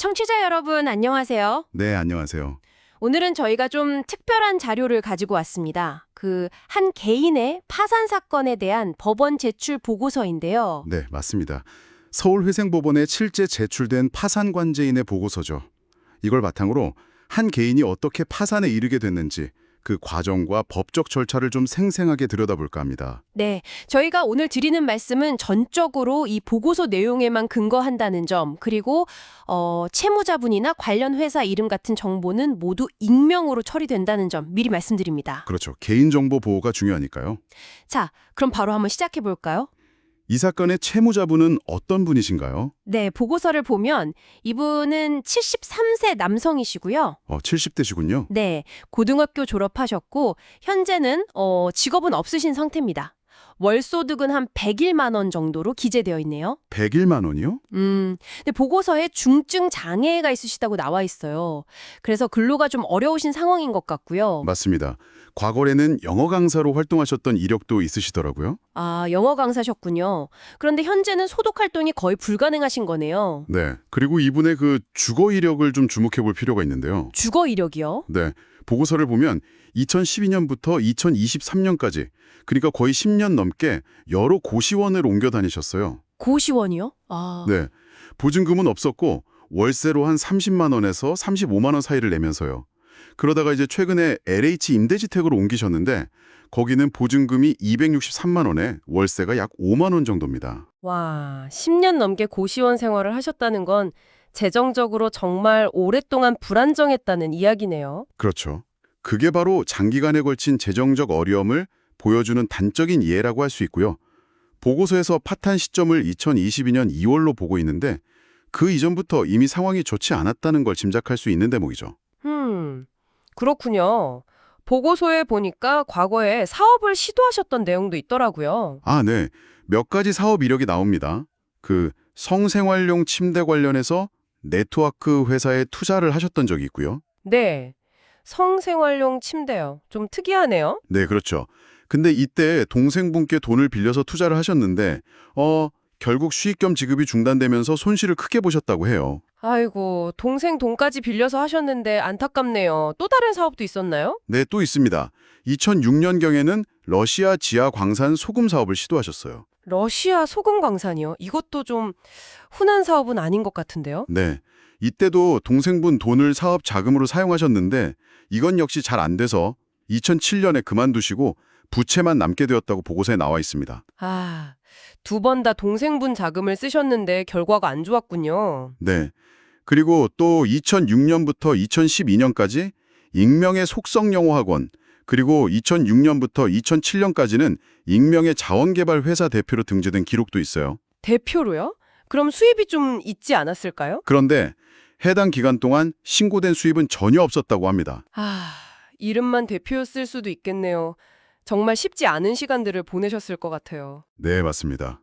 청취자 여러분, 안녕하세요. 네, 안녕하세요. 오늘은 저희가 좀 특별한 자료를 가지고 왔습니다. 한 개인의 파산 사건에 대한 법원 제출 보고서인데요. 네, 맞습니다. 서울회생법원에 실제 제출된 파산관제인의 보고서죠. 이걸 바탕으로 한 개인이 어떻게 파산에 이르게 됐는지 그 과정과 법적 절차를 좀 생생하게 들여다볼까 합니다. 네, 저희가 오늘 드리는 말씀은 전적으로 이 보고서 내용에만 근거한다는 점, 그리고 채무자분이나 관련 회사 이름 같은 정보는 모두 익명으로 처리된다는 점 미리 말씀드립니다. 그렇죠. 개인정보 보호가 중요하니까요. 자, 그럼 바로 한번 시작해 볼까요? 이 사건의 채무자분은 어떤 분이신가요? 네, 보고서를 보면 이분은 73세 남성이시고요. 70대시군요. 네, 고등학교 졸업하셨고 현재는 직업은 없으신 상태입니다. 월소득은 한 101만 원 정도로 기재되어 있네요. 101만 원이요? 근데 보고서에 중증 장애가 있으시다고 나와 있어요. 그래서 근로가 좀 어려우신 상황인 것 같고요. 맞습니다. 과거에는 영어 강사로 활동하셨던 이력도 있으시더라고요. 아, 영어 강사셨군요. 그런데 현재는 소득 활동이 거의 불가능하신 거네요. 네. 그리고 이분의 그 주거 이력을 좀 주목해 볼 필요가 있는데요. 주거 이력이요? 네. 보고서를 보면 2012년부터 2023년까지 그러니까 거의 10년 넘게 여러 고시원을 옮겨 다니셨어요. 고시원이요? 아. 네. 보증금은 없었고 월세로 한 30만 원에서 35만 원 사이를 내면서요. 그러다가 이제 최근에 LH 임대주택으로 옮기셨는데 거기는 보증금이 263만 원에 월세가 약 5만 원 정도입니다. 와, 10년 넘게 고시원 생활을 하셨다는 건 재정적으로 정말 오랫동안 불안정했다는 이야기네요. 그렇죠. 그게 바로 장기간에 걸친 재정적 어려움을 보여주는 단적인 예라고 할 수 있고요. 보고서에서 파탄 시점을 2022년 2월로 보고 있는데 그 이전부터 이미 상황이 좋지 않았다는 걸 짐작할 수 있는 대목이죠. 그렇군요. 보고서에 보니까 과거에 사업을 시도하셨던 내용도 있더라고요. 아, 네. 몇 가지 사업 이력이 나옵니다. 그 성생활용 침대 관련해서 네트워크 회사에 투자를 하셨던 적이 있고요. 네. 성생활용 침대요. 좀 특이하네요. 네, 그렇죠. 근데 이때 동생분께 돈을 빌려서 투자를 하셨는데 결국 수익 겸 지급이 중단되면서 손실을 크게 보셨다고 해요. 아이고, 동생 돈까지 빌려서 하셨는데 안타깝네요. 또 다른 사업도 있었나요? 네, 또 있습니다. 2006년경에는 러시아 지하 광산 소금 사업을 시도하셨어요. 러시아 소금 광산이요. 이것도 좀 흔한 사업은 아닌 것 같은데요. 네. 이때도 동생분 돈을 사업 자금으로 사용하셨는데 이건 역시 잘 안 돼서 2007년에 그만두시고 부채만 남게 되었다고 보고서에 나와 있습니다. 아, 두 번 다 동생분 자금을 쓰셨는데 결과가 안 좋았군요. 네. 그리고 또 2006년부터 2012년까지 익명의 속성영어학원, 그리고 2006년부터 2007년까지는 익명의 자원개발 회사 대표로 등재된 기록도 있어요. 대표로요? 그럼 수입이 좀 있지 않았을까요? 그런데 해당 기간 동안 신고된 수입은 전혀 없었다고 합니다. 아, 이름만 대표였을 수도 있겠네요. 정말 쉽지 않은 시간들을 보내셨을 것 같아요. 네, 맞습니다.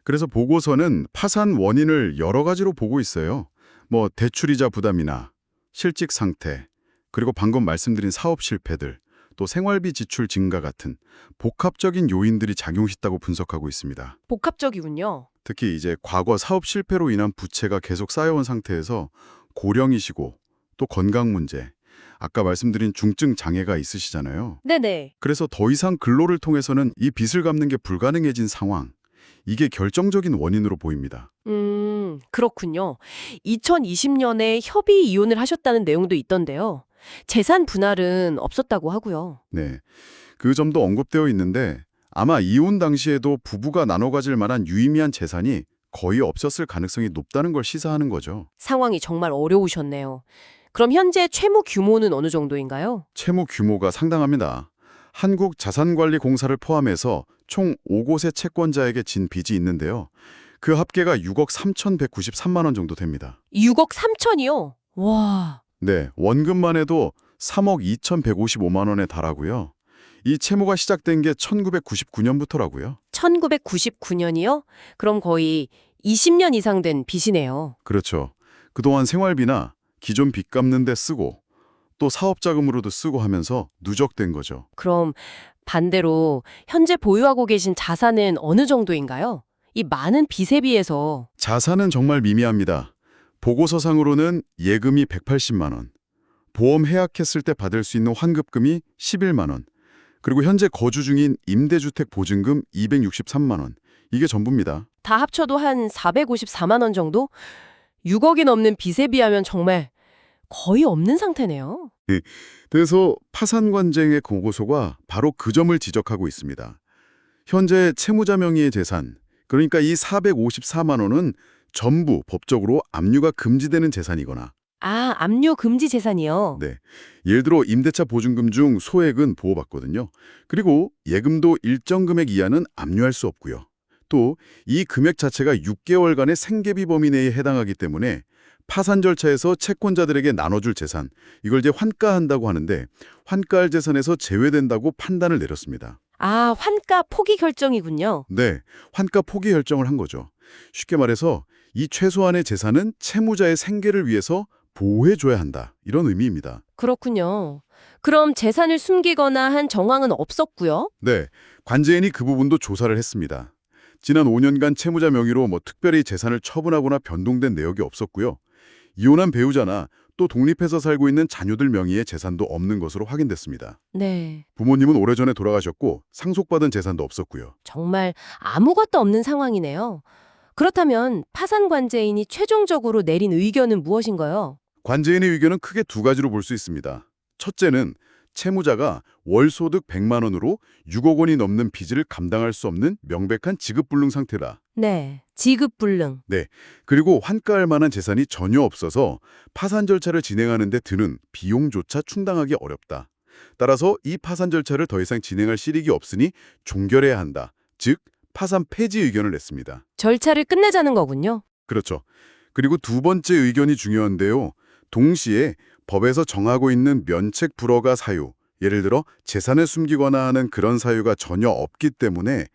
그래서 보고서는 파산 원인을 여러 가지로 보고 있어요. 대출이자 부담이나 실직 상태, 그리고 방금 말씀드린 사업 실패들, 또 생활비 지출 증가 같은 복합적인 요인들이 작용했다고 분석하고 있습니다. 복합적이군요. 특히 이제 과거 사업 실패로 인한 부채가 계속 쌓여온 상태에서 고령이시고 또 건강 문제, 아까 말씀드린 중증 장애가 있으시잖아요. 네네. 그래서 더 이상 근로를 통해서는 이 빚을 갚는 게 불가능해진 상황, 이게 결정적인 원인으로 보입니다. 그렇군요. 2020년에 협의 이혼을 하셨다는 내용도 있던데요. 재산 분할은 없었다고 하고요. 네, 그 점도 언급되어 있는데 아마 이혼 당시에도 부부가 나눠 가질 만한 유의미한 재산이 거의 없었을 가능성이 높다는 걸 시사하는 거죠. 상황이 정말 어려우셨네요. 그럼 현재 채무 규모는 어느 정도인가요? 채무 규모가 상당합니다. 한국자산관리공사를 포함해서 총 5곳의 채권자에게 진 빚이 있는데요. 그 합계가 6억 3,193만 원 정도 됩니다. 6억 3천이요? 와. 네, 원금만 해도 3억 2,155만 원에 달하고요. 이 채무가 시작된 게 1999년부터라고요. 1999년이요? 그럼 거의 20년 이상 된 빚이네요. 그렇죠. 그동안 생활비나 기존 빚 갚는 데 쓰고 또 사업자금으로도 쓰고 하면서 누적된 거죠. 그럼 반대로 현재 보유하고 계신 자산은 어느 정도인가요? 이 많은 빚에 비해서. 자산은 정말 미미합니다. 보고서상으로는 예금이 180만 원, 보험 해약했을 때 받을 수 있는 환급금이 11만 원, 그리고 현재 거주 중인 임대주택 보증금 263만 원. 이게 전부입니다. 다 합쳐도 한 454만 원 정도? 6억이 넘는 빚에 비하면 정말 거의 없는 상태네요. 그래서 파산관쟁의 보고서가 바로 그 점을 지적하고 있습니다. 현재 채무자 명의의 재산, 그러니까 이 454만 원은 전부 법적으로 압류가 금지되는 재산이거나, 아, 압류 금지 재산이요? 네, 예를 들어 임대차 보증금 중 소액은 보호받거든요. 그리고 예금도 일정 금액 이하는 압류할 수 없고요. 또 이 금액 자체가 6개월간의 생계비 범위 내에 해당하기 때문에 파산 절차에서 채권자들에게 나눠줄 재산, 이걸 이제 환가한다고 하는데 환가할 재산에서 제외된다고 판단을 내렸습니다. 아, 환가 포기 결정이군요. 네, 환가 포기 결정을 한 거죠. 쉽게 말해서 이 최소한의 재산은 채무자의 생계를 위해서 보호해줘야 한다. 이런 의미입니다. 그렇군요. 그럼 재산을 숨기거나 한 정황은 없었고요. 네, 관제인이 그 부분도 조사를 했습니다. 지난 5년간 채무자 명의로 특별히 재산을 처분하거나 변동된 내역이 없었고요. 이혼한 배우자나 또 독립해서 살고 있는 자녀들 명의의 재산도 없는 것으로 확인됐습니다. 네, 부모님은 오래전에 돌아가셨고 상속받은 재산도 없었고요. 정말 아무것도 없는 상황이네요. 그렇다면 파산 관제인이 최종적으로 내린 의견은 무엇인가요? 관제인의 의견은 크게 두 가지로 볼 수 있습니다. 첫째는 채무자가 월소득 100만 원으로 6억 원이 넘는 빚을 감당할 수 없는 명백한 지급불능 상태다. 네, 지급불능. 네, 그리고 환가할 만한 재산이 전혀 없어서 파산 절차를 진행하는 데 드는 비용조차 충당하기 어렵다. 따라서 이 파산 절차를 더 이상 진행할 실익이 없으니 종결해야 한다. 즉, 파산 폐지 의견을 냈습니다. 절차를 끝내자는 거군요. 그렇죠. 그리고 두 번째 의견이 중요한데요. 동시에 법에서 정하고 있는 면책 불허가 사유, 예를 들어 재산을 숨기거나 하는 그런 사유가 전혀 없기 때문에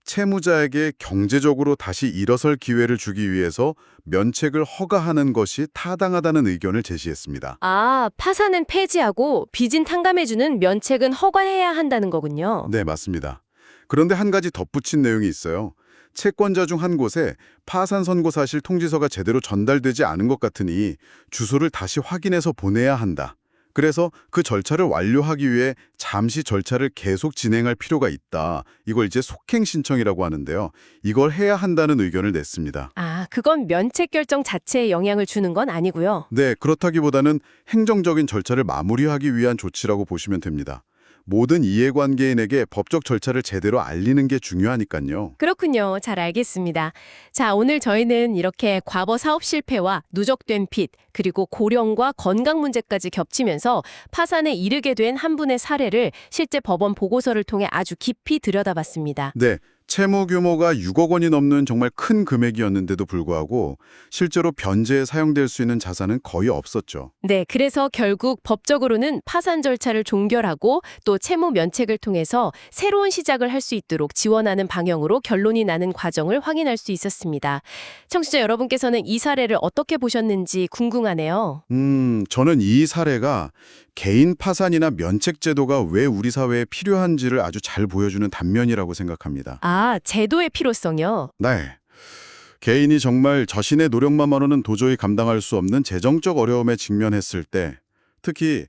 채무자에게 경제적으로 다시 일어설 기회를 주기 위해서 면책을 허가하는 것이 타당하다는 의견을 제시했습니다. 아, 파산은 폐지하고 빚은 탕감해주는 면책은 허가해야 한다는 거군요. 네, 맞습니다. 그런데 한 가지 덧붙인 내용이 있어요. 채권자 중 한 곳에 파산 선고 사실 통지서가 제대로 전달되지 않은 것 같으니 주소를 다시 확인해서 보내야 한다. 그래서 그 절차를 완료하기 위해 잠시 절차를 계속 진행할 필요가 있다. 이걸 이제 속행 신청이라고 하는데요. 이걸 해야 한다는 의견을 냈습니다. 아, 그건 면책 결정 자체에 영향을 주는 건 아니고요. 네, 그렇다기보다는 행정적인 절차를 마무리하기 위한 조치라고 보시면 됩니다. 모든 이해관계인에게 법적 절차를 제대로 알리는 게 중요하니까요. 그렇군요. 잘 알겠습니다. 자, 오늘 저희는 이렇게 과거 사업 실패와 누적된 빚, 그리고 고령과 건강 문제까지 겹치면서 파산에 이르게 된 한 분의 사례를 실제 법원 보고서를 통해 아주 깊이 들여다봤습니다. 네, 채무 규모가 6억 원이 넘는 정말 큰 금액이었는데도 불구하고 실제로 변제에 사용될 수 있는 자산은 거의 없었죠. 네, 그래서 결국 법적으로는 파산 절차를 종결하고 또 채무 면책을 통해서 새로운 시작을 할 수 있도록 지원하는 방향으로 결론이 나는 과정을 확인할 수 있었습니다. 청취자 여러분께서는 이 사례를 어떻게 보셨는지 궁금하네요. 저는 이 사례가 개인 파산이나 면책 제도가 왜 우리 사회에 필요한지를 아주 잘 보여주는 단면이라고 생각합니다. 아, 제도의 필요성이요? 네. 개인이 정말 자신의 노력만으로는 도저히 감당할 수 없는 재정적 어려움에 직면했을 때, 특히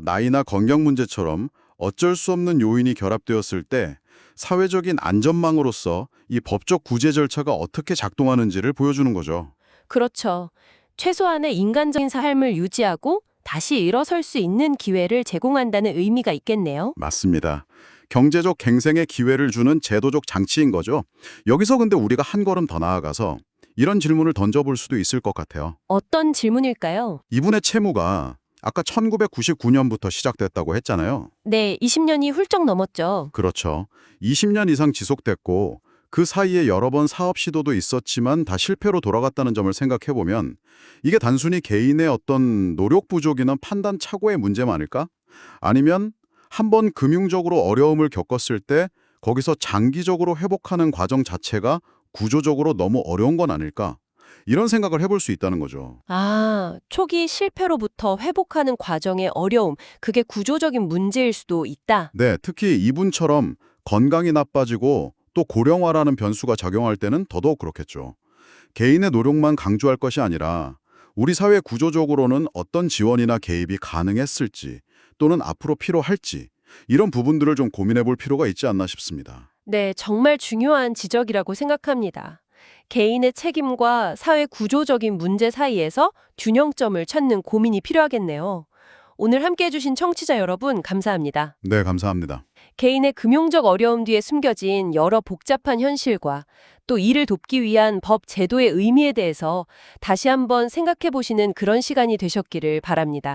나이나 건강 문제처럼 어쩔 수 없는 요인이 결합되었을 때 사회적인 안전망으로서 이 법적 구제 절차가 어떻게 작동하는지를 보여주는 거죠. 그렇죠. 최소한의 인간적인 삶을 유지하고 다시 일어설 수 있는 기회를 제공한다는 의미가 있겠네요. 맞습니다. 경제적 갱생의 기회를 주는 제도적 장치인 거죠. 여기서 근데 우리가 한 걸음 더 나아가서 이런 질문을 던져볼 수도 있을 것 같아요. 어떤 질문일까요? 이분의 채무가 아까 1999년부터 시작됐다고 했잖아요. 네, 20년이 훌쩍 넘었죠. 그렇죠. 20년 이상 지속됐고 그 사이에 여러 번 사업 시도도 있었지만 다 실패로 돌아갔다는 점을 생각해보면 이게 단순히 개인의 어떤 노력 부족이나 판단 착오의 문제만일까? 아니면 한번 금융적으로 어려움을 겪었을 때 거기서 장기적으로 회복하는 과정 자체가 구조적으로 너무 어려운 건 아닐까? 이런 생각을 해볼 수 있다는 거죠. 아, 초기 실패로부터 회복하는 과정의 어려움, 그게 구조적인 문제일 수도 있다. 네, 특히 이분처럼 건강이 나빠지고 또 고령화라는 변수가 작용할 때는 더더욱 그렇겠죠. 개인의 노력만 강조할 것이 아니라 우리 사회 구조적으로는 어떤 지원이나 개입이 가능했을지 또는 앞으로 필요할지 이런 부분들을 좀 고민해 볼 필요가 있지 않나 싶습니다. 네, 정말 중요한 지적이라고 생각합니다. 개인의 책임과 사회 구조적인 문제 사이에서 균형점을 찾는 고민이 필요하겠네요. 오늘 함께 해주신 청취자 여러분, 감사합니다. 네, 감사합니다. 개인의 금융적 어려움 뒤에 숨겨진 여러 복잡한 현실과 또 이를 돕기 위한 법 제도의 의미에 대해서 다시 한번 생각해 보시는 그런 시간이 되셨기를 바랍니다.